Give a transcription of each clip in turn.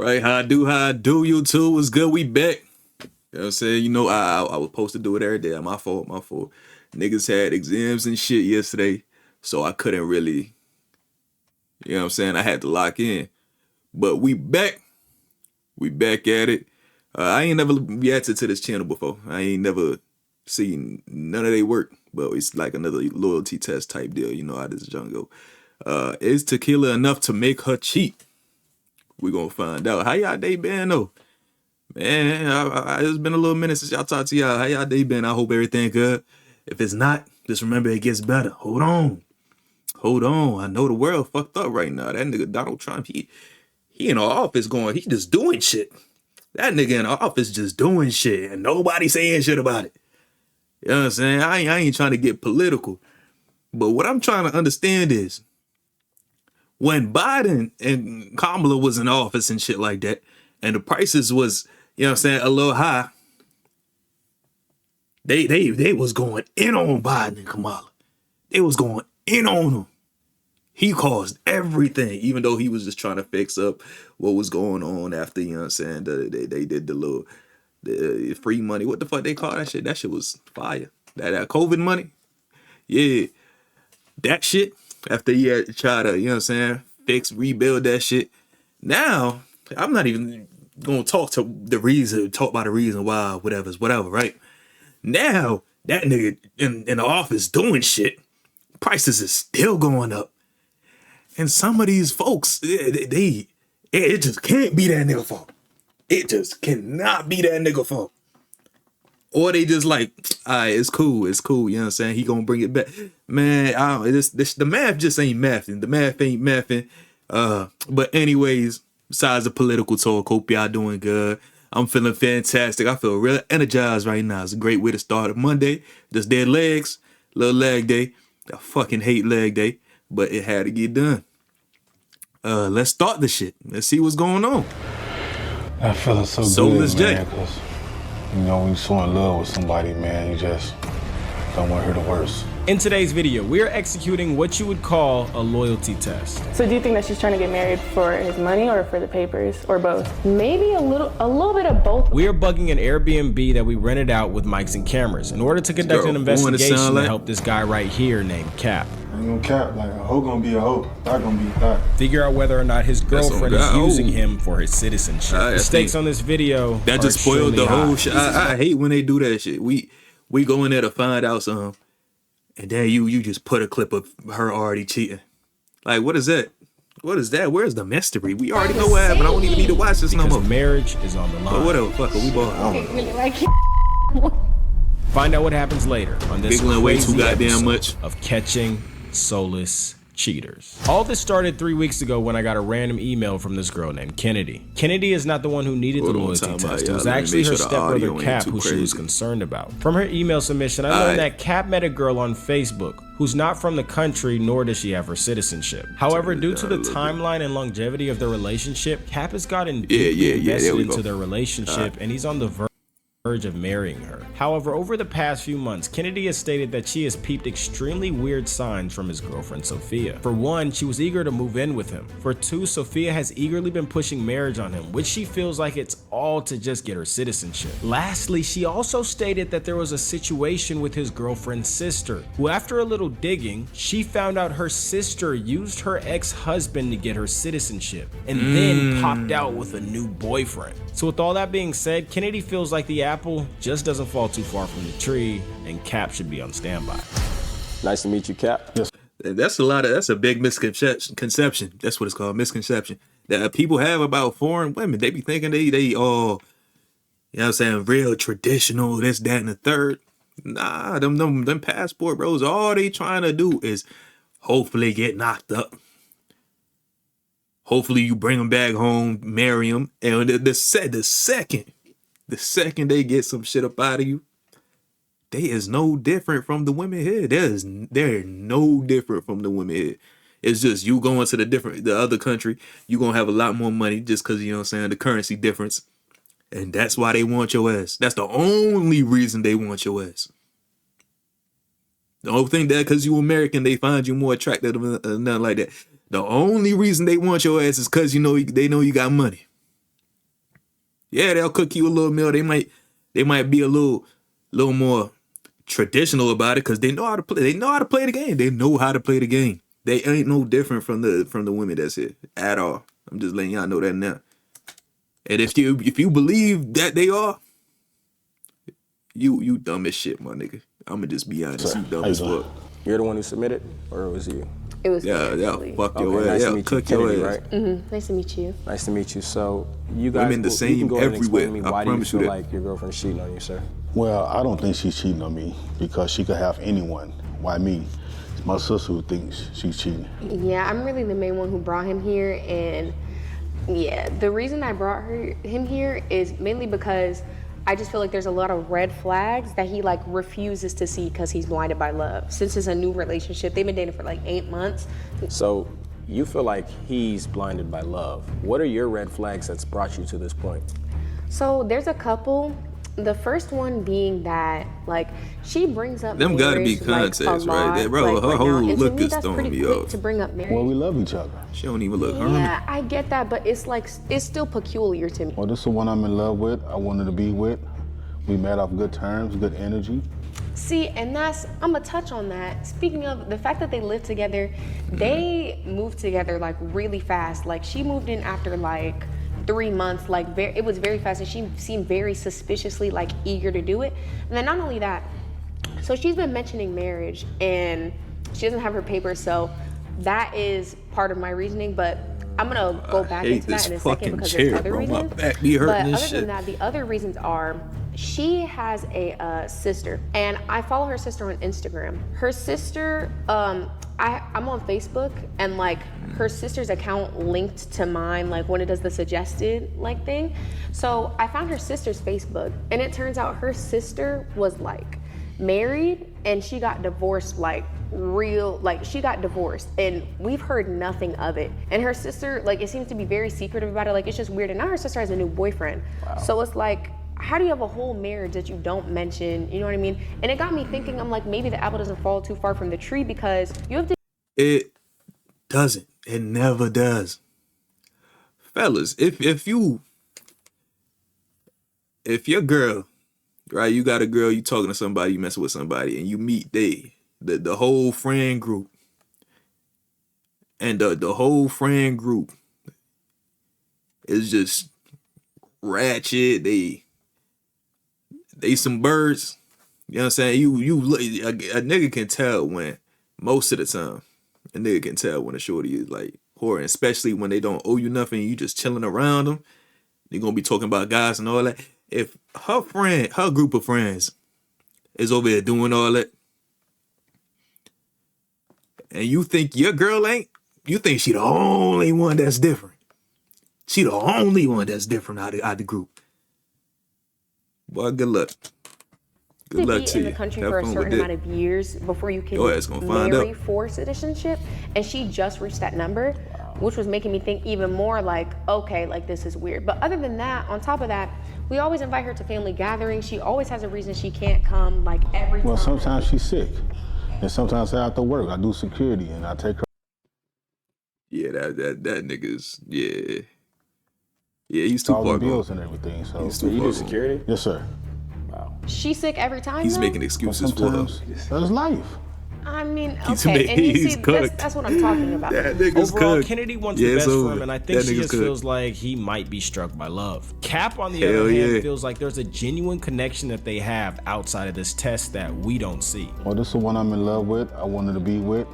Right, how I do, you too. What's good? We back. You know what I'm saying? You know, I was supposed to do it every day. My fault. Niggas had exams and shit yesterday, so I couldn't really, you know what I'm saying? I had to lock in. But we back. We back at it. I ain't never reacted to this channel before. I ain't never seen none of their work, but it's like another loyalty test type deal. You know how this jungle. Is tequila enough to make her cheat? We gonna find out. How y'all day been though? Man, it's been a little minute since y'all talked to y'all. How y'all day been? I hope everything good. If it's not, just remember it gets better. Hold on. I know the world fucked up right now. That nigga Donald Trump, he in our office he just doing shit. That nigga in our office just doing shit and nobody saying shit about it. You know what I'm saying? I ain't trying to get political. But what I'm trying to understand is when Biden and Kamala was in office and shit like that, and the prices was, you know what I'm saying, a little high, they was going in on Biden and Kamala. They was going in on him. He caused everything, even though he was just trying to fix up what was going on after, you know what I'm saying, they did the free money. What the fuck they call that shit? That shit was fire. That COVID money? Yeah. That shit, after he had to try to, you know what I'm saying, rebuild that shit. Now, I'm not even gonna talk about the reason why, whatever, right? Now, that nigga in the office doing shit, prices is still going up. And some of these folks, it just can't be that nigga fault. It just cannot be that nigga fault. Or they just like, all right, it's cool, you know what I'm saying? He gonna bring it back. Man, the math just ain't mathing. The math ain't mathing. But anyways, besides the political talk, hope y'all doing good. I'm feeling fantastic. I feel real energized right now. It's a great way to start a Monday. Just dead legs, little leg day. I fucking hate leg day, but it had to get done. Let's start the shit. Let's see what's going on. I feel so Soulless good, man, because, you know, when you're so in love with somebody, man, you just don't want to hear the worst. In today's video, we are executing what you would call a loyalty test. So do you think that she's trying to get married for his money or for the papers or both? Maybe a little bit of both. We are bugging an Airbnb that we rented out with mics and cameras in order to conduct an investigation to help this guy right here named Cap. I ain't gonna cap, like a hoe gonna be a hoe, thot gonna be a thot. Figure out whether or not his girlfriend is using him for his citizenship. The stakes on this video that just spoiled the whole shit. I hate when they do that shit. We go in there to find out something, and then you just put a clip of her already cheating. Like, what is that? What is that? Where's the mystery? We already know what happened. I don't even need to watch this no more. Marriage is on the line. But whatever, fuck it, we both. Find out what happens later on this way too goddamn much of catching soulless cheaters. All this started 3 weeks ago when I got a random email from this girl named Kennedy. Kennedy is not the one who needed the loyalty test. It was actually her stepbrother Cap who she was concerned about. From her email submission, I learned that Cap met a girl on Facebook who's not from the country, nor does she have her citizenship. However, due to the timeline and longevity of their relationship, Cap has gotten deeply invested into their relationship, and he's on the verge of marrying her. However, over the past few months, Kennedy has stated that she has peeped extremely weird signs from his girlfriend Sophia. For one, she was eager to move in with him. For two, Sophia has eagerly been pushing marriage on him, which she feels like it's all to just get her citizenship. Lastly, she also stated that there was a situation with his girlfriend's sister, who after a little digging, she found out her sister used her ex-husband to get her citizenship, and then popped out with a new boyfriend. So with all that being said, Kennedy feels like the apple just doesn't fall too far from the tree, and Cap should be on standby. Nice to meet you, Cap. Yes. That's a big misconception. That's what it's called, misconception. That people have about foreign women. They be thinking they all, you know what I'm saying, real traditional, this, that, and the third. Nah, them passport bros, all they trying to do is hopefully get knocked up. Hopefully you bring them back home, marry them, and the second they get some shit up out of you, they is no different from the women here. They're no different from the women here. It's just you going to the other country, you gonna have a lot more money just because, you know what I'm saying, the currency difference. And that's why they want your ass. That's the only reason they want your ass. The only thing that because you American, they find you more attractive than nothing like that. The only reason they want your ass is because they know you got money. Yeah, they'll cook you a little meal. They might be a little more traditional about it because they know how to play. They know how to play the game. They know how to play the game. They ain't no different from the women that's here at all. I'm just letting y'all know that now. And if you believe that they are, you dumb as shit, my nigga. I'ma just be honest. You dumb as fuck. You're the one who submitted, or it was you? It was Yeah, actually. fuck Okay, your nice ass. to Yeah, meet cook you, your Kennedy, ass. right? Nice to meet you. Nice to meet you. So you guys, Women the you same can go ahead and explain to me everywhere. I why do you promise you feel that. like your girlfriend's cheating on you, sir? Well, I don't think she's cheating on me because she could have anyone. Why me? It's my sister who thinks she's cheating. Yeah, I'm really the main one who brought him here, and yeah, the reason I brought him here is mainly because I just feel like there's a lot of red flags that he like refuses to see because he's blinded by love. Since it's a new relationship, they've been dating for like 8 months. So you feel like he's blinded by love. What are your red flags that's brought you to this point? So there's a couple. The first one being that like she brings up Them gotta be marriage, like, context, a right? lot, That- bro, like, her right whole now. And to look me, is that's throwing pretty me quick off. to bring up marriage. Well, we love each other. She don't even look hungry. Yeah, I get that, but it's like it's still peculiar to me. Well, this is the one I'm in love with. I wanted to be with. We met off good terms, good energy. See, and I'm gonna touch on that. Speaking of the fact that they live together, they moved together like really fast. Like she moved in after like 3 months, like it was very fast, and she seemed very suspiciously like eager to do it. And then not only that, so she's been mentioning marriage and she doesn't have her papers, so that is part of my reasoning, but I'm gonna go back hate into that this in a fucking second because chair, there's other bro. My reasons. back be hurting But and other shit. than that, the other reasons are she has a sister, and I follow her sister on Instagram. Her sister, I'm on Facebook, and like her sister's account linked to mine, like when it does the suggested like thing. So I found her sister's Facebook, and it turns out her sister was like married, and she got divorced she got divorced, and we've heard nothing of it. And her sister, like, it seems to be very secretive about it. Like, it's just weird. And now her sister has a new boyfriend. Wow. So it's like, how do you have a whole marriage that you don't mention? You know what I mean? And it got me thinking, I'm like, maybe the apple doesn't fall too far from the tree, because you have to. It doesn't. It never does. Fellas, if your girl, right, you got a girl, you talking to somebody, you messing with somebody, and you meet the whole friend group, and the whole friend group is just ratchet. They some birds. You know what I'm saying? A nigga can tell when, most of the time, a nigga can tell when a shorty is like whoring, especially when they don't owe you nothing. You just chilling around them. They're gonna be talking about guys and all that. If her group of friends is over there doing all that, and you think your girl ain't, you think she the only one that's different. She the only one that's different out the group. Boy, good luck. Good luck to be in you. the country Have for a fun with certain that. amount of years before you can Your ass gonna find marry out. for citizenship, and she just reached that number, which was making me think even more like, okay, like this is weird. But other than that, on top of that, we always invite her to family gatherings. She always has a reason she can't come, like every Well, time. sometimes she's sick. And sometimes I have to work. I do security and I take her. Yeah, that nigga's, yeah. Yeah, he's too All far the gone. bills and everything. So He's So too you far do gone. security? yes, sir. She's sick every time. He's though? making excuses for her. Sometimes that's life. I mean, He's okay, and you he's see, cooked. that's what I'm talking about. That nigga's Overall, cooked. Kennedy wants Yeah, the it's best for over. him, and I think That she nigga's just cooked. feels like he might be struck by love. Cap, on the Hell other hand, yeah. feels like there's a genuine connection that they have outside of this test that we don't see. Well, this is the one I'm in love with. I wanted to be with.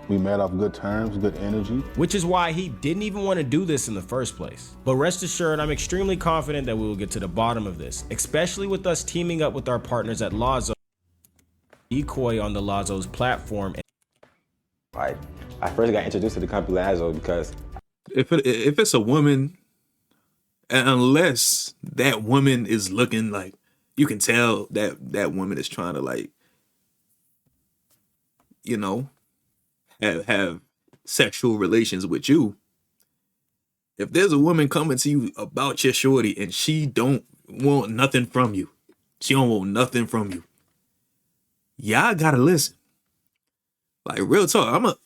We met off good terms, good energy. Which is why he didn't even want to do this in the first place. But rest assured, I'm extremely confident that we will get to the bottom of this, especially with us teaming up with our partners at Lazo, Decoy on the Lazo's platform. Like, I first got introduced to the company Lazo because If it's a woman, and unless that woman is looking like, you can tell that woman is trying to, like, you know, have sexual relations with you. If there's a woman coming to you about your shorty and she don't want nothing from you, she don't want nothing from you, y'all gotta listen. Like, real talk,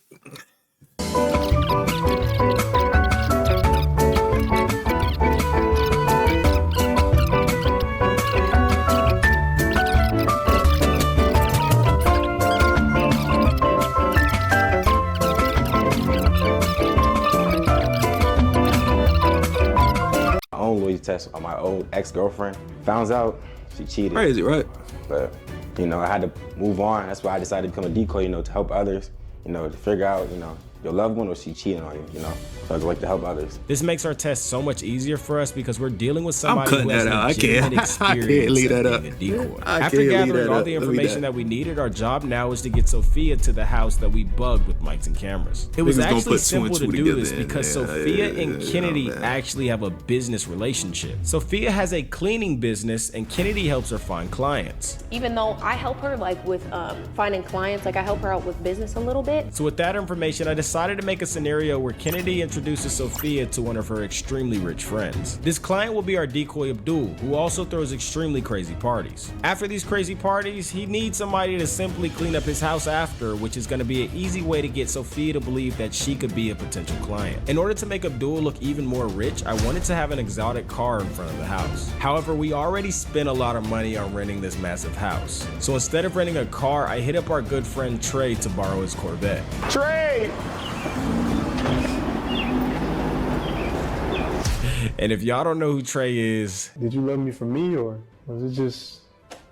loyalty test on my old ex-girlfriend. Found out she cheated. Crazy, right? But, you know, I had to move on. That's why I decided to become a decoy, you know, to help others, you know, to figure out, you know, your loved one or she cheating on you, you know? So I like to help others. This makes our test so much easier for us because we're dealing with somebody who has I legitimate experience leave that of up. being a decoy. I After can't leave gathering that all up. the Let me information that. that we needed, our job now is to get Sophia to the house that we bugged with mics and cameras. It was Niggas gonna actually put two and simple to two do this together, because yeah, Sophia yeah, and yeah, Kennedy man. actually have a business relationship. Sophia has a cleaning business and Kennedy helps her find clients. Even though I help her like with finding clients, like I help her out with business a little bit. So with that information, I decided to make a scenario where Kennedy introduces Sophia to one of her extremely rich friends. This client will be our decoy Abdul, who also throws extremely crazy parties. After these crazy parties, he needs somebody to simply clean up his house after, which is going to be an easy way to get Sophia to believe that she could be a potential client. In order to make Abdul look even more rich, I wanted to have an exotic car in front of the house. However, we already spent a lot of money on renting this massive house. So instead of renting a car, I hit up our good friend Trey to borrow his Corvette. Trey! And if y'all don't know who Trey is, Did you love me for me, or was it just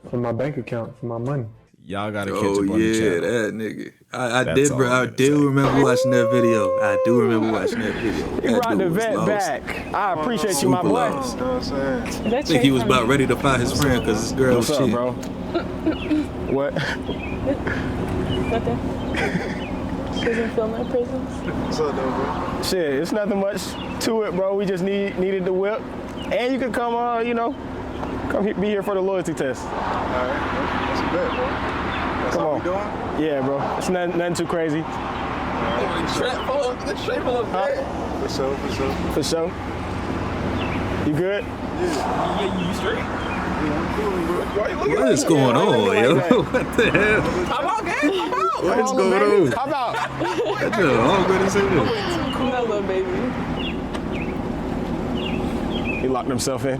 for my bank account, for my money? y'all gotta catch Oh up on the yeah, channel. that nigga. I That's did, all bro. I'm I gonna do say. remember watching that video. I do remember watching that video. He That brought dude the was vet lost. back. I appreciate you, my Super boy. lost. You know what I'm saying? I think he was about ready to fight his friend because this girl What's was up, cheating. bro? What? Doesn't feel my presence. What's up, though, bro? Shit, it's nothing much to it, bro. We just needed the whip. And you could come, be here for the loyalty test. All right, that's a bet, bro. That's Come all on. we doing? Yeah, bro. It's nothing too crazy. For sure, for sure. For sure. You good? What is going on, yo? What the hell? I'm out, gang. I'm out. What is going on? I'm out. That just all good as hell. Hello, baby. He locked himself in.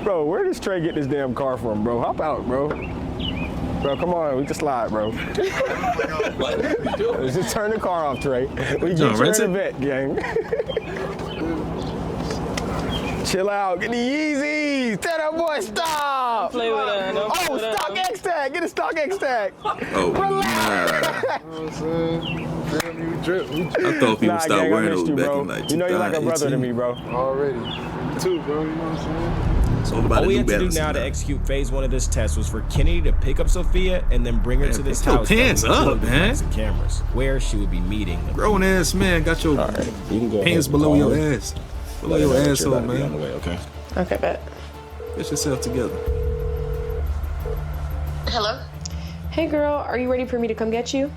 Bro, where does Trey get this damn car from, bro? Hop out, bro. Bro, come on, we can slide, bro. Let's just turn the car off, Trey. We get you in the vet, gang. Chill out, get the Yeezys. Tell that boy stop. Play with her. Don't play Oh, with her. stock X tag. Get a stock X tag. Oh, nah. You know what I'm saying? Damn, you drip. I thought people stopped gang, I wearing missed those you, back bro. in like You know you're like a brother to 2018. me, bro. Already. Too, bro, you know what I'm saying? So about All we New had to do Balance now to execute phase 1 of this test was for Kennedy to pick up Sophia and then bring her to this put your house that we pants bugged up, with man. lights and cameras, where she would be meeting them. Grown ass man got your You can go pants ahead. below your ass. Below your asshole, On the man. way, okay? Okay, bet. Get yourself together. Hello? Hey girl, are you ready for me to come get you?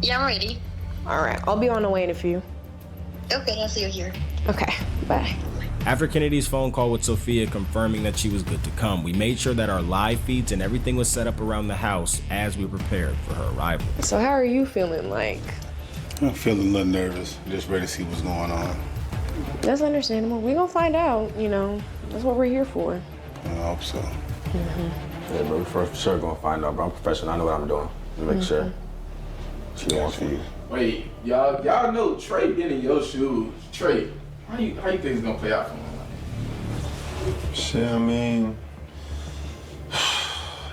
Yeah, I'm ready. All right, I'll be on the way in a few. Okay, I'll see you here. Okay, bye. After Kennedy's phone call with Sophia confirming that she was good to come, we made sure that our live feeds and everything was set up around the house as we prepared for her arrival. So how are you feeling? Like, I'm feeling a little nervous, just ready to see what's going on. that's understandable. We gonna find out, you know. That's what we're here for. I hope so. Yeah, bro, we for sure gonna find out, bro. I'm professional. I know what I'm doing. Make sure she wants you. Wait, y'all know Trey getting in your shoes. Trey, how you think it's gonna play out for him? Shit, I mean,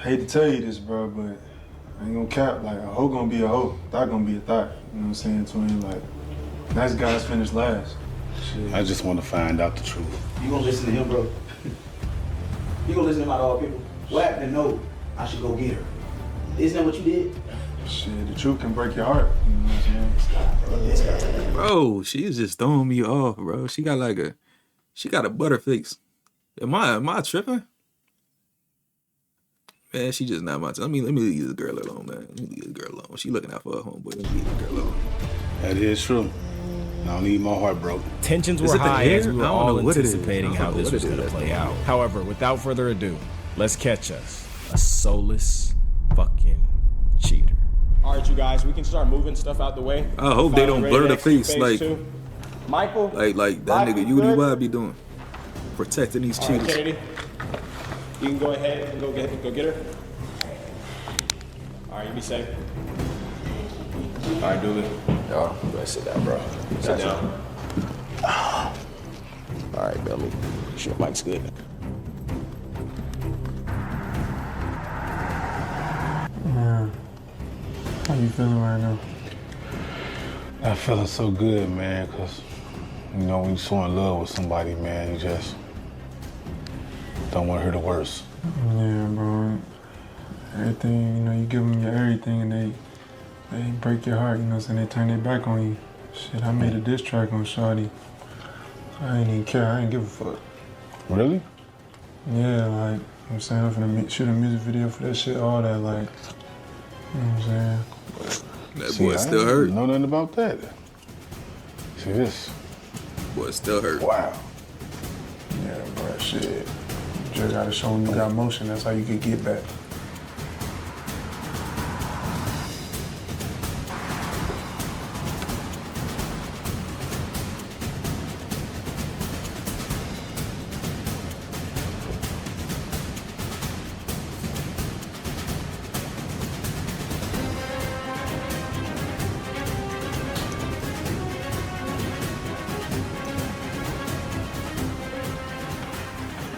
hate to tell you this, bro, but I ain't gonna cap. Like, a hoe gonna be a hoe, thought gonna be a thought. You know what I'm saying, twin? Like, nice guys finish last. Shit. I just want to find out the truth. You gonna listen to him, bro? You gonna listen to him out of all people? What happened to know I should go get her? Isn't that what you did? Shit, the truth can break your heart. You know what I'm saying? Bro, she's just throwing me off, bro. She got a butterface. Am I tripping? Man, she just not my type. Let me leave this girl alone, man. Let me leave this girl alone. She looking out for her homeboy. Let me leave this girl alone. That is true. I don't need my heart broke. Tensions Is were it the high hair? as we were I don't all know what it is. anticipating I don't how know this what was it going to is. play out. However, without further ado, let's catch us a soulless fucking cheater. All right, you guys, we can start moving stuff out the way. I hope they don't blur the face like Michael. like that Bobby, nigga you good? UDY be doing. Protecting these All right, cheaters. Kennedy, you can go ahead and go get her. All right, you be safe. All right, Dooley. Yo, go ahead, sit down, bro. Sit down. All right, Billy. Sure, Mike's good. Yeah. How you feeling right now? I'm feeling so good, man, because, you know, when you're so in love with somebody, man, you just don't want to hear the worst. Yeah, bro. Everything, you know, you give them your everything and they break your heart, you know what I'm saying? They turn their back on you. Shit, I made a diss track on Shawty. I ain't even care, I ain't give a fuck. Really? Yeah, like, you know what I'm saying? I'm finna shoot a music video for that shit, all that, like, you know what I'm saying? That boy still hurt. I know nothing about that. See this? Boy still hurt. Wow. Yeah, bro, shit. You just gotta show them you got motion, that's how you can get back.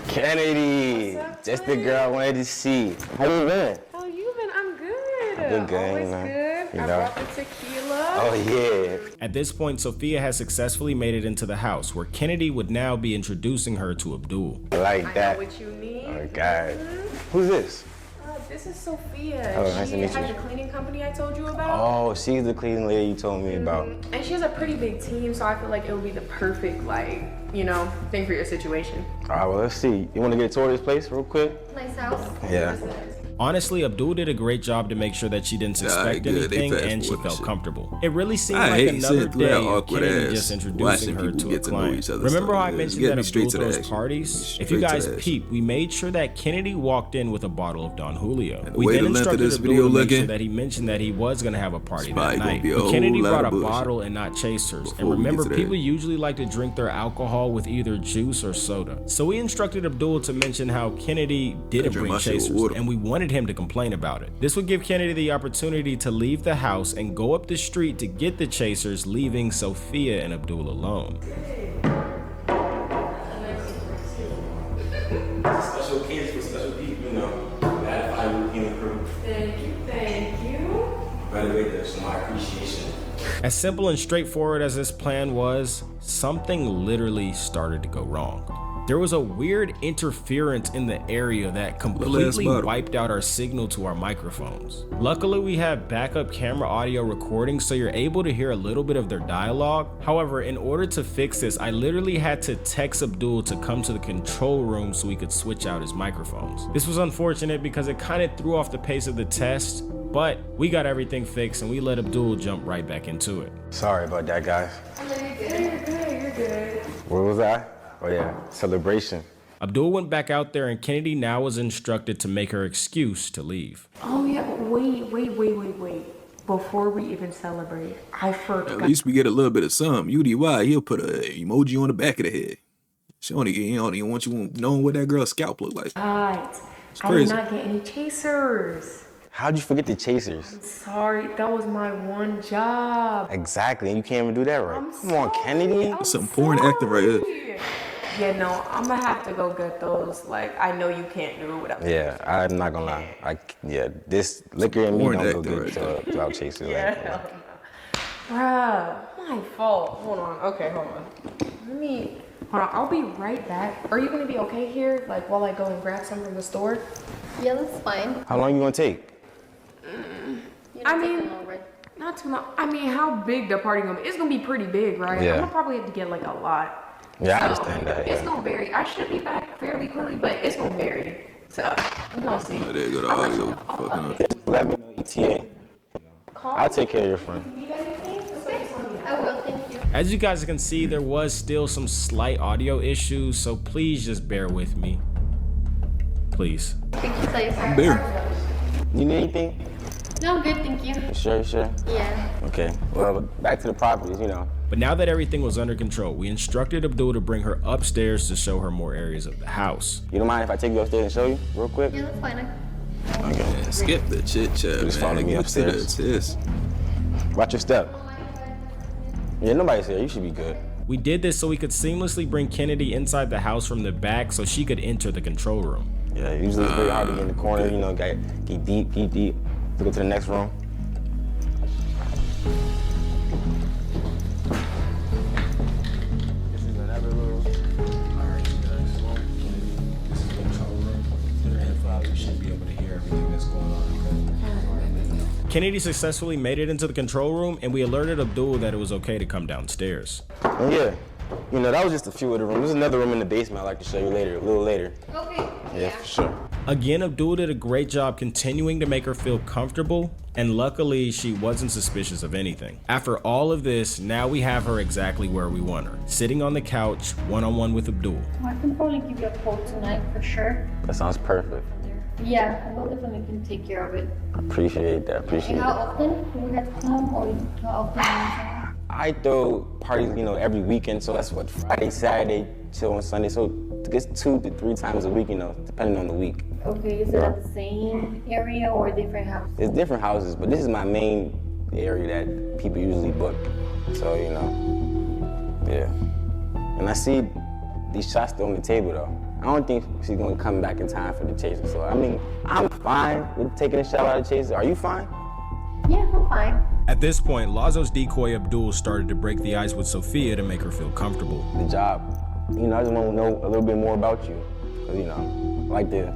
Kennedy, just the girl I wanted to see. How you been? How you been? I'm good. Been good, Always you know. good. You I know. brought the tequila. Oh yeah. At this point, Sophia has successfully made it into the house, where Kennedy would now be introducing her to Abdul. I like I that. know what you need. Oh God. Who's this? This is Sophia. Oh, nice to She meet has you. the cleaning company I told you about. Oh, she's the cleaning lady you told me about. And she has a pretty big team, so I feel like it would be the perfect, like, you know, thing for your situation. All right, well, let's see. You want to get a tour of this place real quick? Nice house. Yeah. Honestly, Abdul did a great job to make sure that she didn't suspect good. They anything fast and she forward felt shit. comfortable. It really seemed I like hate another sitting through day that of awkward Kennedy ass just introducing watching her people to a get to know client. each other. Remember how I Just mentioned get that me straight Abdul to the throws action. parties? Straight If you to guys the action. peep, we made sure that Kennedy walked in with a bottle of Don Julio. And the We way then the length of instructed this Abdul video to make looking, sure that he mentioned that he was going to have a party probably that gonna night. be a But whole Kennedy lot brought a of bullshit bottle and not chasers. before And we get remember, to that. people usually like to drink their alcohol with either juice or soda. So we instructed Abdul to mention how Kennedy didn't drink bring my shit with chasers, water. and we wanted him to complain about it. This would give Kennedy the opportunity to leave the house and go up the street to get the chasers, leaving Sophia and Abdul alone. Special kids for special people, you know. That I would be crew. Thank you, thank you. By the way, there's my appreciation. As simple and straightforward as this plan was, something literally started to go wrong. There was a weird interference in the area that completely wiped out our signal to our microphones. Luckily, we have backup camera audio recording, so you're able to hear a little bit of their dialogue. However, in order to fix this, I literally had to text Abdul to come to the control room so we could switch out his microphones. This was unfortunate because it kind of threw off the pace of the test, but we got everything fixed and we let Abdul jump right back into it. Sorry about that, guys. You're good. Where was I? Oh yeah, celebration. Abdul went back out there and Kennedy now was instructed to make her excuse to leave. Oh yeah, but wait. Before we even celebrate, I forgot. At least we get a little bit of something. UDY, he'll put an emoji on the back of the head. He don't even want you knowing what that girl's scalp look like. Right. It's I did crazy. not get any chasers. How'd you forget the chasers? Sorry, that was my one job. Exactly, and you can't even do that right. I'm Come on, sorry. Kennedy. That's some porn acting right here. Yeah, no, I'm gonna have to go get those. Like, I know you can't do it without. Yeah, I'm not gonna lie. This liquor and me Porn don't go acting good right without chasers. Yeah. Bruh, my fault. Hold on. Okay, hold on. Hold on. I'll be right back. Are you gonna be okay here? Like, while I go and grab some from the store? Yeah, that's fine. How long you gonna take? I mean, not too long. I mean, how big the party gonna be? It's gonna be pretty big, right? Yeah. I'm gonna probably have to get like a lot. Yeah, I So, understand that. It's Yeah. gonna vary. I should be back fairly quickly, but it's gonna vary. So, I'm gonna see. Oh, there you go, the audio fucking up. Let me know, ETA. I'll take care of your friend. I will, thank you. As you guys can see, there was still some slight audio issues, so please just bear with me. Please. Thank you, Clay. I'm there. You need anything? No, I'm good, thank you. You sure? Yeah. Okay. Well, back to the properties, you know. But now that everything was under control, we instructed Abdul to bring her upstairs to show her more areas of the house. You don't mind if I take you upstairs and show you real quick? Yeah, that's fine. Okay. Man, skip the chit chat, Just man. follow me Get to the upstairs. test. Watch your step. Yeah, nobody's here. You should be good. We did this so we could seamlessly bring Kennedy inside the house from the back so she could enter the control room. Yeah, usually it's very hard to get in the corner, you know, get deep. To go to the next room. This is another little... Alright, you guys. Kennedy, this is the control room. Put your headphones, you should be able to hear everything that's going on, okay? Kennedy successfully made it into the control room, and we alerted Abdul that it was okay to come downstairs. And yeah, you know, that was just a few of the rooms. There's another room in the basement I'd like to show you later, a little later. Okay. Yeah, for sure. Again, Abdul did a great job continuing to make her feel comfortable, and luckily she wasn't suspicious of anything. After all of this, now we have her exactly where we want her, sitting on the couch, one-on-one with Abdul. I can probably give you a quote tonight for sure. That sounds perfect. Yeah, I will definitely can take care of it. Appreciate that, appreciate And it. how often do we have to come, or how often do we come? I throw parties, you know, every weekend, so that's what, Friday, Saturday, till on Sunday, so it's 2 to 3 times a week, you know, depending on the week. Okay, is it at the same area or different house? It's different houses, but this is my main area that people usually book. So, you know, yeah. And I see these shots still on the table, though. I don't think she's gonna come back in time for the chaser. So, I mean, I'm fine with taking a shot out of the chaser. Are you fine? Yeah, I'm fine. At this point, Lazo's decoy Abdul started to break the ice with Sophia to make her feel comfortable. The job, you know, I just want to know a little bit more about you. Cause, you know, I like to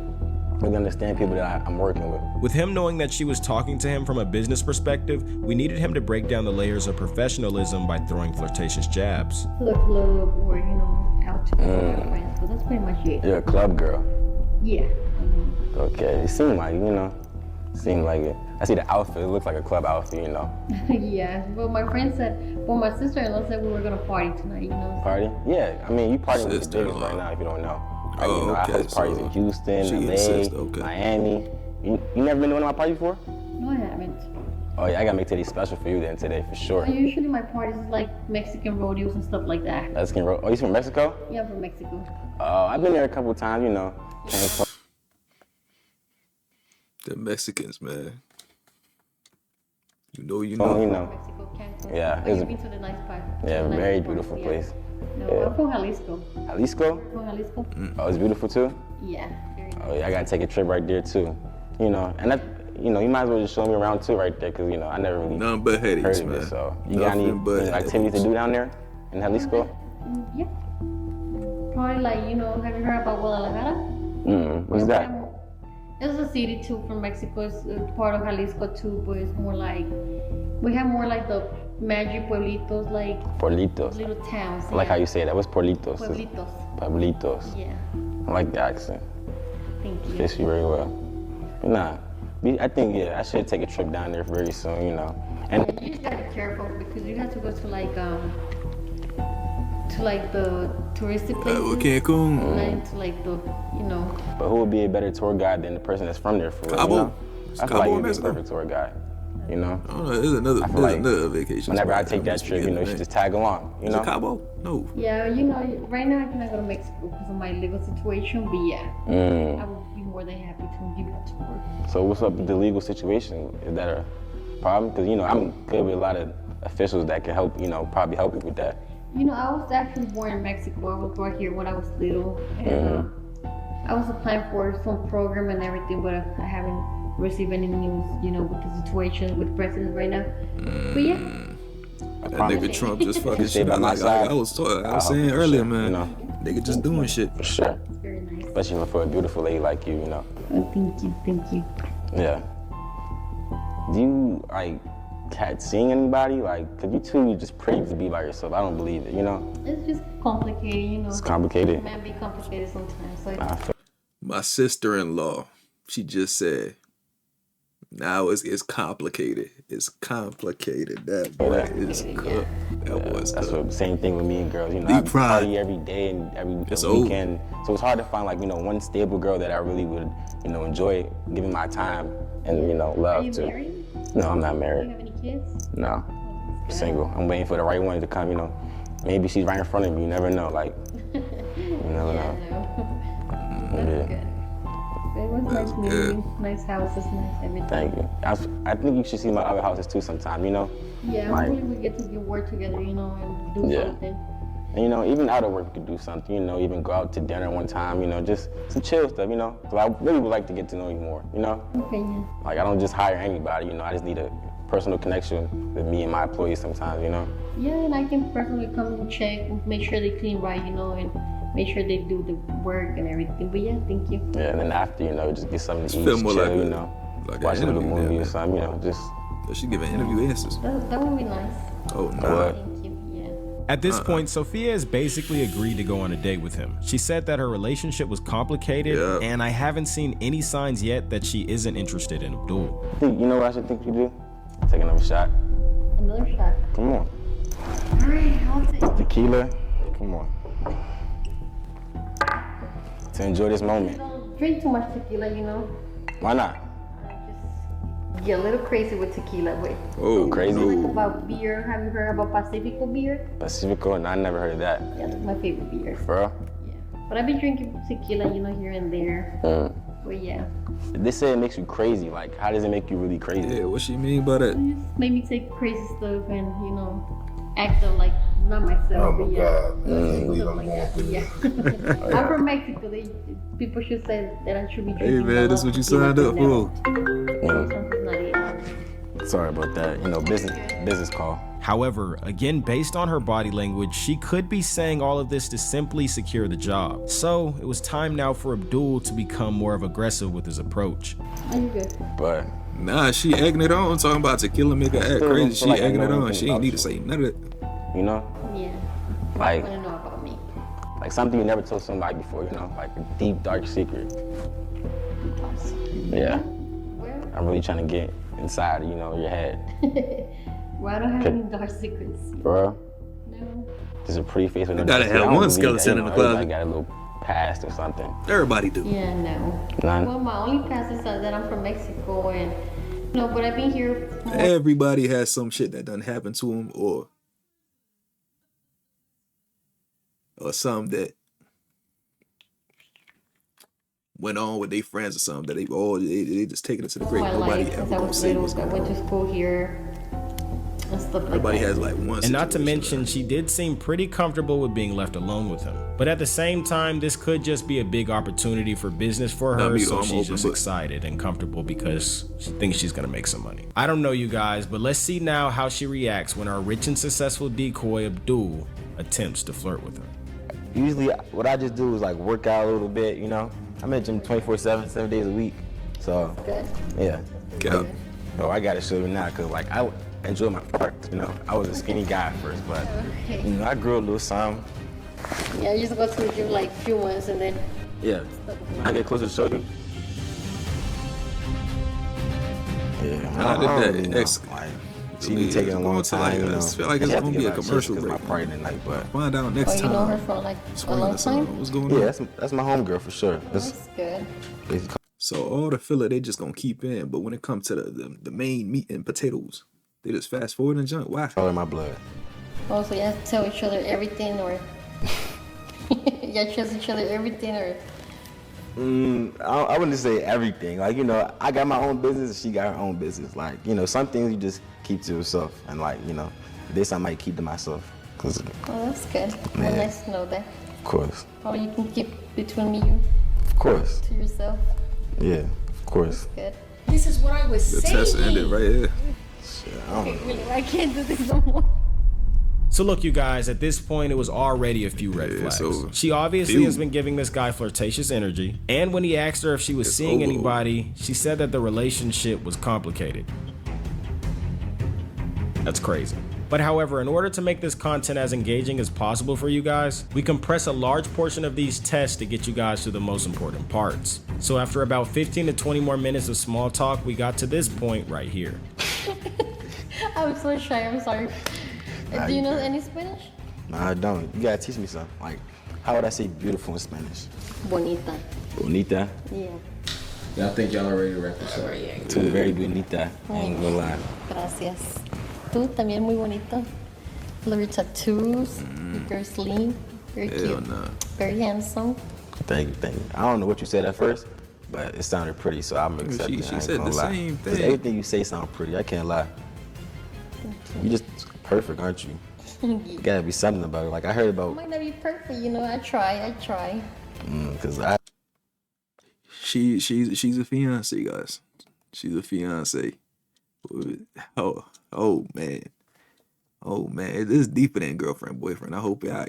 really understand people that I'm working with. With him knowing that she was talking to him from a business perspective, we needed him to break down the layers of professionalism by throwing flirtatious jabs. To the club or, you know, out to with friends. So that's pretty much it. You're a club girl. Yeah. Okay, it seemed like, you know, seemed like it. I see the outfit, it looks like a club outfit, you know. Yeah, well, my friend said, well, my sister-in-law said we were gonna party tonight, you know. Party? Yeah, I mean, you partying with the biggest Sister-in-law. right now if you don't know. Like, Oh, you know, I okay, host parties so in Houston, she LA, insists, okay. Miami. You never been to one of my parties before? No, I haven't. Oh yeah, I gotta make today special for you then today, for sure. Well, usually my parties is like Mexican rodeos and stuff like that. Mexican road. Oh, you from Mexico? Yeah, I'm from Mexico. Oh, I've been there a couple times, you know. The Mexicans, man. You know, you Oh, know. you know. Mexico, Cancun. Yeah, Have it's you a- been to the nice part? Yeah, The nice very part, beautiful yeah. place. No, Yeah. I'm from Jalisco. Jalisco? From Jalisco? Oh, it's beautiful too? Yeah, very nice. Oh yeah, I gotta take a trip right there too. You know, and that, you know, you might as well just show me around too right there, cause you know, I never really Nothing but heard headaches, of man. it. So you got any Nothing but activities to do down there in Jalisco? Yeah. Probably like, you know, have you heard about Guadalajara? What's that? It's a city too from Mexico. It's part of Jalisco too, but it's more like, we have more like the magic pueblitos, like Pueblitos. little towns. I like how you say that. What's Pueblitos? Pueblitos. Pueblitos. Yeah, I like the accent. thank you. Fits you very well. But nah, I think, yeah, I should take a trip down there very soon, you know. And You just gotta be careful because you have to go to like the touristy places. Cancun. Not into like the, you know. but who would be a better tour guide than the person that's from there for real? Cabo. You know? It's I feel Cabo, like you'd be a Mexico. perfect tour guide. You know? I don't know. There's another, I feel there's like another vacation. Whenever I spot take I'm that just trip, you know, you forgetting should the just tag along. You name. Is know? it Cabo? No. Yeah, you know, right now I cannot go to Mexico because of my legal situation, but yeah, I would be more than happy to give you a tour. So what's up with the legal situation? Is that a problem? Because, you know, I'm good with a lot of officials that can help, you know, probably help you with that. You know, I was actually born in Mexico. I was born here when I was little, and I was applying for some program and everything, but I haven't received any news, you know, with the situation with the president right now. But yeah. That nigga Trump just fucking Stay shit. by my Like side. I was for saying earlier, sure, man. you know. Nigga just doing shit. For sure. Very nice. Especially for a beautiful lady like you, you know. Oh, thank you. Yeah. Do you, like, seeing anybody? Like, cause you two, you just pretty to be by yourself. I don't believe it, you know? It's just complicated, you know. It's complicated. It might be complicated sometimes. So I feel My sister-in-law, she just said, now it's complicated. It's complicated. That boy is cooked. That boy's that's cooked. the same thing with me and girls. You know, Deep I fried. party every day and every It's weekend. So it's hard to find, like, you know, one stable girl that I really would, you know, enjoy giving my time and, you know, Are love you to. married? No, I'm not Do you married. have any kids? No, single. I'm waiting for the right one to come. You know, maybe she's right in front of me. You never know. Like, you never know. No. That's Yeah. good. It was nice meeting you. Nice houses, nice everything. Thank you. I think you should see my other houses too sometime. You know. Yeah, Like- hopefully we get to work together, you know, and do Yeah. something. And, you know, even out of work, we could do something, you know, even go out to dinner one time, you know, just some chill stuff, you know? Because I really would like to get to know you more, you know? Okay, yeah. Like, I don't just hire anybody, you know, I just need a personal connection with me and my employees sometimes, you know? Yeah, and I can personally come and check, make sure they clean right, you know, and make sure they do the work and everything. But yeah, thank you. Yeah, and then after, you know, just get something to eat, feel just more chill, like you a- know? like Watch a an little interview movie now, or something, you know, just... She giving interview answers. That would be nice. Oh, no. Thank you, yeah. At this point, Sophia has basically agreed to go on a date with him. She said that her relationship was complicated, and I haven't seen any signs yet that she isn't interested in Abdul. You know what I should think you do? Take another shot. Another shot. Come on. All right, I'll take Tequila. Come on. To enjoy this moment. Don't drink too much tequila, you know. Why not? Get a little crazy with tequila, but Oh, crazy. like about beer. Have you heard about Pacifico beer? Pacifico? No, I never heard of that. Yeah, that's my favorite beer. For real? But I've been drinking tequila, you know, here and there. But yeah, They say it makes you crazy. Like, how does it make you really crazy? Yeah, what she mean by that? it just made me take crazy stuff and, you know, act out like not myself. But yeah, stuff like that. But yeah. I'm from Mexico. People should say that I should be drinking. Hey, man, that's what you signed up for. Something's not it. Sorry about that. You know, business call. However, again, based on her body language, she could be saying all of this to simply secure the job. So it was time now for Abdul to become more of aggressive with his approach. Are you good? But Nah, she egging it on, talking about tequila make her act Still crazy. feel She like I egging know it on. anything She ain't about need you. to say none of that. you know, Yeah. like I want to know about me. like something you never told somebody before. You know, like a deep, dark secret. Yeah. Well, I'm really trying to get inside, you know, your head. well, I don't have any dark secrets. Bro, No. just a pretty face with no gotta dark have secret. I don't one believe that, skeleton you in the know, closet. Everybody got a little past or something. Everybody do. Yeah, no. None? Well, my only past is that I'm from Mexico and, no, but I've been here for Everybody has some shit that done happened to them or some that went on with their friends or something that they just taking it to the grave. my Nobody life ever since I gonna was say little. what's I going went to on. school here and stuff like Everybody that. has like one. And not to situation, mention, right? she did seem pretty comfortable with being left alone with him. But at the same time, this could just be a big opportunity for business for Not her, me, though. so I'm she's open just book. excited and comfortable because she thinks she's gonna make some money. I don't know you guys, but let's see now how she reacts when our rich and successful decoy Abdul attempts to flirt with her. Usually, what I just do is like work out a little bit, you know. I'm at gym 24/7, 7 days a week. So, Good. yeah. Yeah. Oh, I gotta show you now, cause like I enjoy my parts, you know. I was a skinny guy at first, but Okay. you know, I grew a little something. Yeah, I used to go to the gym like a few months and then Yeah. I get closer to show you. Yeah, How did don't that really know. ex- Like, she be taking a long Going to, like, time, you know. I feel like it's She have to gonna get be a her shit commercial 'cause my break. party tonight, but Find out next oh, you time. know her for like a Explain long us on time? what's going on. yeah, that's my homegirl for sure. That's That's good. basically So all the filler they just gonna keep in, but when it comes to the main meat and potatoes, they just fast forward and jump. Why? all in my blood. Oh, so you have to tell each other everything or you have to tell each other everything or I wouldn't say everything. Like, you know, I got my own business and she got her own business. Like, you know, some things you just keep to yourself. And like, you know, this I might keep to myself. Cause, of oh, that's good. Well, Yeah. nice to know that. course, Oh, you can keep between me and of course. to yourself. Yeah, of course. Good. This is what I was The saying. test ended right here. Really, I can't do this no more. So look, you guys, at this point, it was already a few red flags. so She obviously has been giving this guy flirtatious energy. And when he asked her if she was It's seeing over. anybody, she said that the relationship was complicated. That's crazy. But however, in order to make this content as engaging as possible for you guys, we compress a large portion of these tests to get you guys to the most important parts. So after about 15 to 20 more minutes of small talk, we got to this point right here. I'm so shy. I'm sorry. Nah, Do you you know good. any Spanish? No, I don't. You gotta teach me something. Like, how would I say beautiful in Spanish? Bonita. Bonita. Yeah. I think y'all are ready to wrap this up. Too very bonita. I ain't gonna lie. Gracias. Tú también muy bonito. Love your tattoos. You're very slim. Very Hell cute. nah. Very handsome. Thank you, thank you. I don't know what you said at first, but it sounded pretty, so I'm accepting it. she I ain't said gonna the lie. same 'Cause thing. everything you say sound pretty. I can't lie. You just perfect, aren't you? Gotta be something about it. Like I heard about. Might not be perfect, you know. I try. Cause I. She's a fiance, guys. She's a fiance. Oh man. It's deeper than girlfriend boyfriend. I hope y'all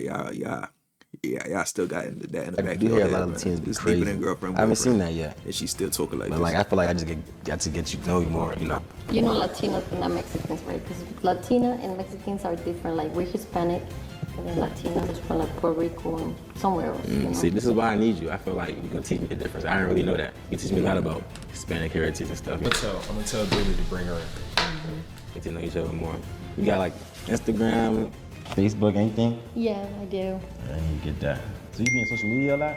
still got that in the back. I do hear a lot of Latinas be it's crazy. deeper than girlfriend boyfriend. I haven't seen that yet. And she's still talking like But this. like I feel like I just got to get you to know you more. You know. You know, Latinos are not Mexicans, right? Because Latina and Mexicans are different. Like we're Hispanic, and then Latinos is from like Puerto Rico and somewhere else. You know? See, this is why I need you. I feel like you can teach me the difference. I didn't really know that. You teach me a lot about Hispanic heritage and stuff. I'm gonna tell Billy to bring her in. Get to know each other more. You got like Instagram, Facebook, anything? Yeah, I do. I need to get that. So you be on social media a lot?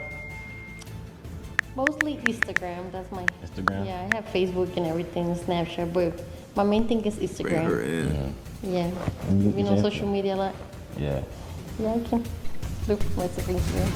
Mostly Instagram. That's my Instagram? Yeah, I have Facebook and everything, Snapchat, but my main thing is Instagram. Bring her in. Yeah. You know, social media a lot. Yeah. Yeah, I can. Look, what's the Instagram?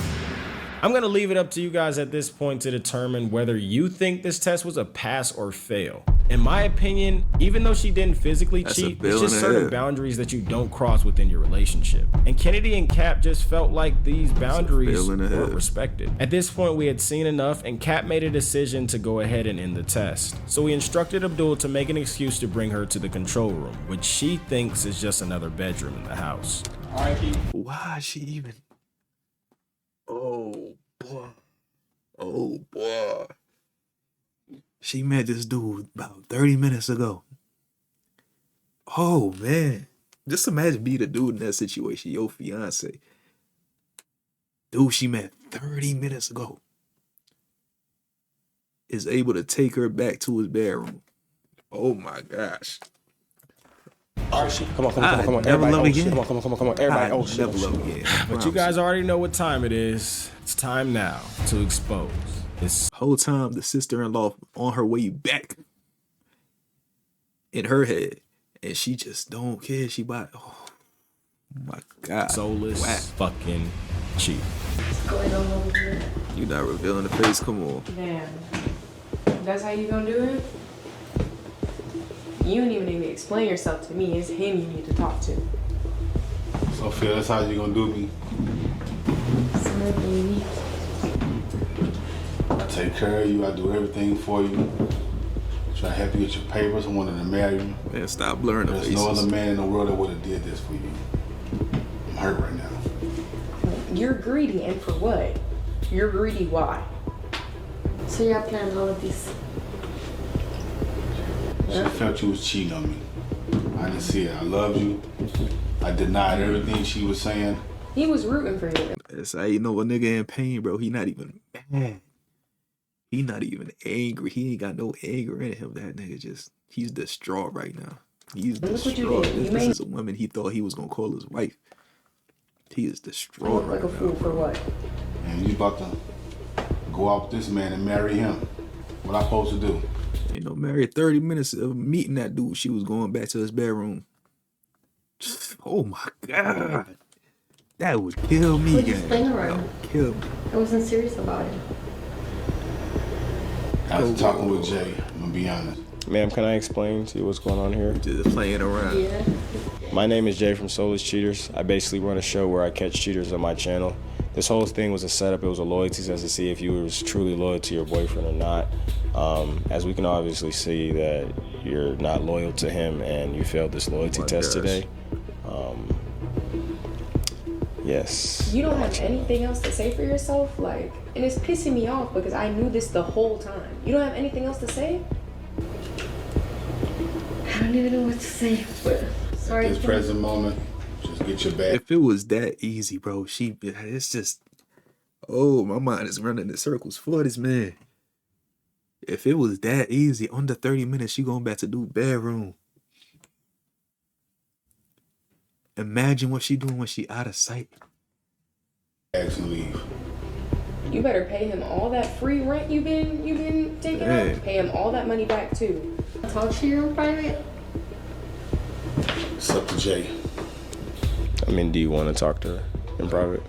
I'm gonna leave it up to you guys at this point to determine whether you think this test was a pass or fail. In my opinion, even though she didn't physically cheat, it's just certain boundaries that you don't cross within your relationship. And Kennedy and Cap just felt like these boundaries weren't respected. At this point, we had seen enough, and Cap made a decision to go ahead and end the test. So we instructed Abdul to make an excuse to bring her to the control room, which she thinks is just another bedroom in the house. Why is she even? Oh boy. She met this dude about 30 minutes ago. Oh man. Just imagine being a dude in that situation, your fiance. Dude she met 30 minutes ago is able to take her back to his bedroom. Oh my gosh. Oh shit! Come on! Everybody! Oh shit! Come on! Everybody! Oh shit! Never love again. But you guys already know what time it is. It's time now to expose this whole time. The sister-in-law on her way back in her head, and she just don't care. She bought. Oh my god! Soulless fucking cheat. What's going on over here? You not revealing the face? Come on. Damn. That's how you gonna do it? You don't even need to explain yourself to me. It's him you need to talk to. So Phil, that's how you gonna do me. Sorry, baby. I take care of you. I do everything for you. Try to help you with your papers. I wanted to marry you. Man, stop blurring the There's faces. no other man in the world that would have did this for you. I'm hurt right now. You're greedy, and for what? You're greedy, why? So you're planning all of this. She felt you was cheating on me. I didn't see it. I loved you. I denied everything she was saying. He was rooting for you. That's how you know a nigga in pain, bro. He not even mad. He not even angry. He ain't got no anger in him. That nigga he's distraught right now. He's distraught. This is a woman he thought he was gonna call his wife. He is distraught right now. Like a fool for what? And you about to go out with this man and marry him. What I supposed to do? You know, married 30 minutes of meeting that dude, she was going back to his bedroom. Oh my God. That would kill me. What just playing around? That would kill me. I wasn't serious about it. After talking with Jay, I'm gonna be honest. Ma'am, can I explain to you what's going on here? Just playing around. Yeah. My name is Jay from Soulless Cheaters. I basically run a show where I catch cheaters on my channel. This whole thing was a setup. It was a loyalty test to see if you was truly loyal to your boyfriend or not. As we can obviously see that you're not loyal to him and you failed this loyalty test today. Yes. You don't have anything else to say for yourself? Like, and it's pissing me off because I knew this the whole time. You don't have anything else to say? I don't even know what to say, but sorry. At this present moment, just get your bag. If it was that easy, bro, it's just, oh, my mind is running in circles for this man. If it was that easy, under 30 minutes, she going back to do bedroom. Imagine what she doing when she out of sight. And leave. You better pay him all that free rent you've been taking out. Pay him all that money back too. Talk to you in private. It's up to Jay. I mean, do you want to talk to her in private?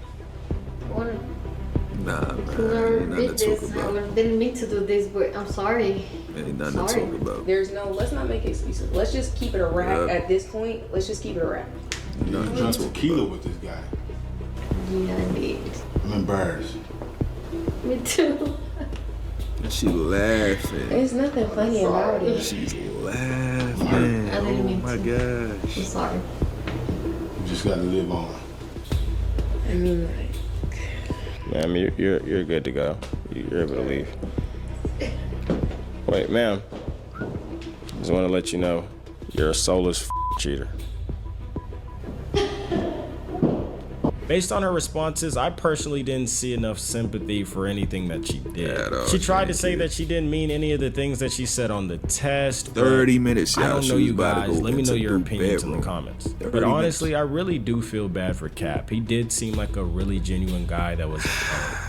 Nah, Whoever did this, I didn't mean to do this, but I'm sorry. Ain't nothing to talk about. Let's not make excuses. Let's just keep it a wrap at this point. Let's just keep it a wrap. You drunk tequila with this guy. Yeah, indeed. I'm embarrassed. Me too. She laughing. There's nothing funny about it. She's laughing. I didn't Oh mean my to. gosh. I'm sorry. You just gotta live on. I mean, Ma'am, you're good to go. You're able to leave. Wait, ma'am. Just want to let you know, you're a soulless cheater. Based on her responses, I personally didn't see enough sympathy for anything that she did. She tried to say that she didn't mean any of the things that she said on the test. 30 minutes, y'all. I don't know you guys. Let me know your opinions in the comments. But honestly, I really do feel bad for Cap. He did seem like a really genuine guy that was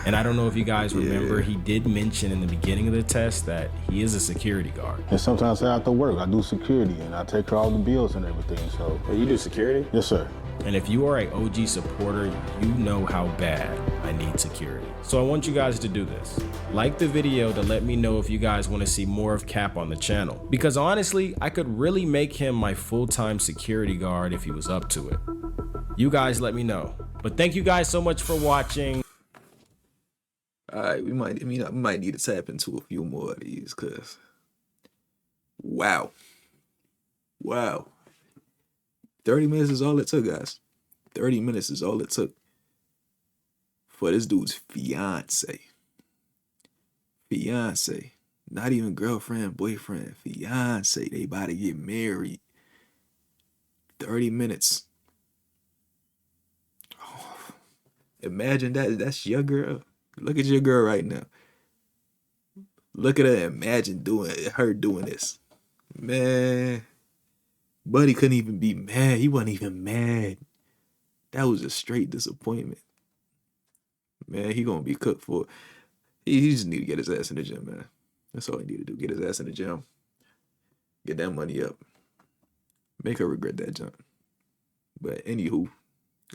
and I don't know if you guys remember, he did mention in the beginning of the test that he is a security guard. And sometimes I have to work. I do security and I take care of all the bills and everything. So. Oh, you do security? Yes, sir. And if you are a OG supporter, you know how bad I need security. So I want you guys to do this. Like the video to let me know if you guys want to see more of Cap on the channel. Because honestly, I could really make him my full-time security guard if he was up to it. You guys let me know. But thank you guys so much for watching. All right, we might need to tap into a few more of these, cause wow. 30 minutes is all it took, guys. 30 minutes is all it took for this dude's fiance. Not even girlfriend, boyfriend, fiance. They about to get married. 30 minutes. Oh, imagine that. That's your girl. Look at your girl right now. Look at her. Imagine her doing this. Man. Buddy couldn't even be mad. He wasn't even mad. That was a straight disappointment. Man, he gonna be cooked for. He just need to get his ass in the gym, man. That's all he need to do. Get his ass in the gym. Get that money up. Make her regret that jump. But anywho,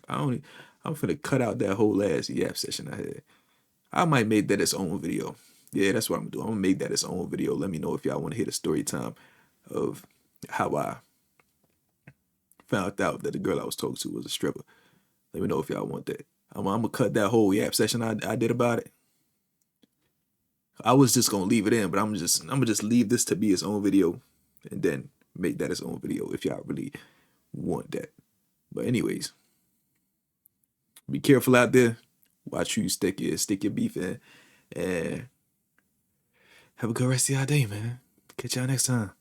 I'm finna cut out that whole last yap session I had. I might make that its own video. Yeah, that's what I'm gonna do. I'm gonna make that its own video. Let me know if y'all want to hear the story time of how I found out that the girl I was talking to was a stripper. Let me know if y'all want that. I'm gonna cut that whole yap session I did about it. I was just gonna leave it in, but I'm gonna just leave this to be its own video and then make that its own video if y'all really want that. But anyways, be careful out there. Watch who you stick your beef in, and have a good rest of y'all day, man. Catch y'all next time.